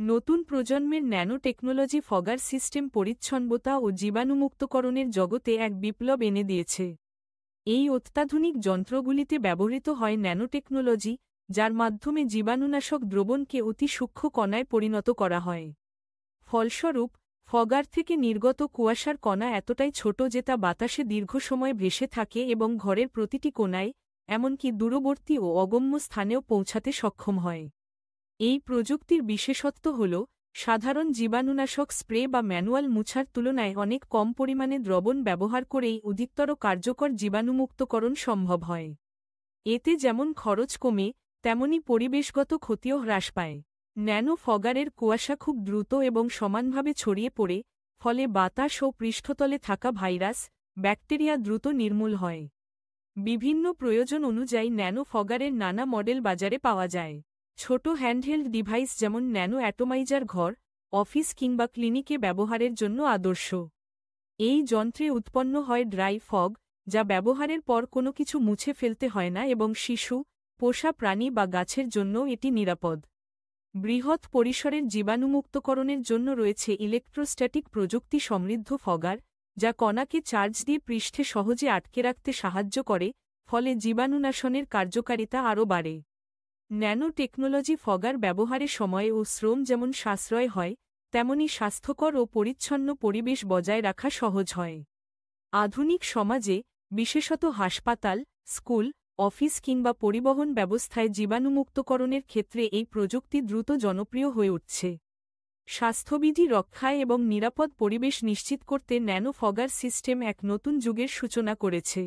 নতুন প্রজন্মের nano technology fogger system পরিচ্ছন্নতা ও জীবাণুমুক্তকরণের জগতে এক বিপ্লব এনে দিয়েছে। এই অত্যাধুনিক যন্ত্রগুলিতে ব্যবহৃত হয় ন্যানোটেকনোলজি, যার মাধ্যমে জীবাণুনাশক দ্রবণকে অতি সূক্ষ্ম কণায় পরিণত করা হয়। ফলস্বরূপ, ফগার থেকে নির্গত কুয়াশার কণা এতটাই ছোট যে তা বাতাসে দীর্ঘ সময় ভেসে থাকে এবং ঘরের প্রতিটি কোণায়, এমনকি দূরবর্তী ও অগম্য স্থানেও পৌঁছাতে সক্ষম হয়। এই প্রযুক্তির বিশেষত্ব হল, সাধারণ জীবাণুনাশক স্প্রে বা ম্যানুয়াল মুছার তুলনায় অনেক কম পরিমাণে দ্রবণ ব্যবহার করেই অধিকতর কার্যকর জীবাণুমুক্তকরণ সম্ভব হয়। এতে যেমন খরচ কমে, তেমনি পরিবেশগত ক্ষতিও হ্রাস পায়। ন্যানো ফগারের কুয়াশা খুব দ্রুত এবং সমানভাবে ছড়িয়ে পড়ে, ফলে বাতাস ও পৃষ্ঠতলে থাকা ভাইরাস, ব্যাকটেরিয়া দ্রুত নির্মূল হয়। বিভিন্ন প্রয়োজন অনুযায়ী ন্যানো ফগারের নানা মডেল বাজারে পাওয়া যায়। ছোট হ্যান্ডহেল্ড ডিভাইস যেমন ন্যানো অ্যাটোমাইজার ঘর, অফিস কিংবা ক্লিনিকে ব্যবহারের জন্য আদর্শ। এই যন্ত্রে উৎপন্ন হয় ড্রাই ফগ, যা ব্যবহারের পর কোনো কিছু মুছে ফেলতে হয় না এবং শিশু, পোষা প্রাণী বা গাছের জন্য এটি নিরাপদ। বৃহৎ পরিসরের জীবাণুমুক্তকরণের জন্য রয়েছে ইলেকট্রোস্ট্যাটিক প্রযুক্তি সমৃদ্ধ ফগার, যা কণাকে চার্জ দিয়ে পৃষ্ঠে সহজে আটকে রাখতে সাহায্য করে, ফলে জীবাণুনাশনের কার্যকারিতা আরও বাড়ে। ন্যানো টেকনোলজি ফগার ব্যবহারে সময় ও শ্রম যেমন সাশ্রয় হয়, তেমনি স্বাস্থ্যকর ও পরিচ্ছন্ন পরিবেশ বজায় রাখা সহজ হয়। আধুনিক সমাজে, বিশেষত হাসপাতাল, স্কুল, অফিস কিংবা পরিবহন ব্যবস্থায় জীবাণুমুক্তকরণের ক্ষেত্রে এই প্রযুক্তি দ্রুত জনপ্রিয় হয়ে উঠছে। স্বাস্থ্যবিধি রক্ষায় এবং নিরাপদ পরিবেশ নিশ্চিত করতে ন্যানো ফগার সিস্টেম এক নতুন যুগের সূচনা করেছে।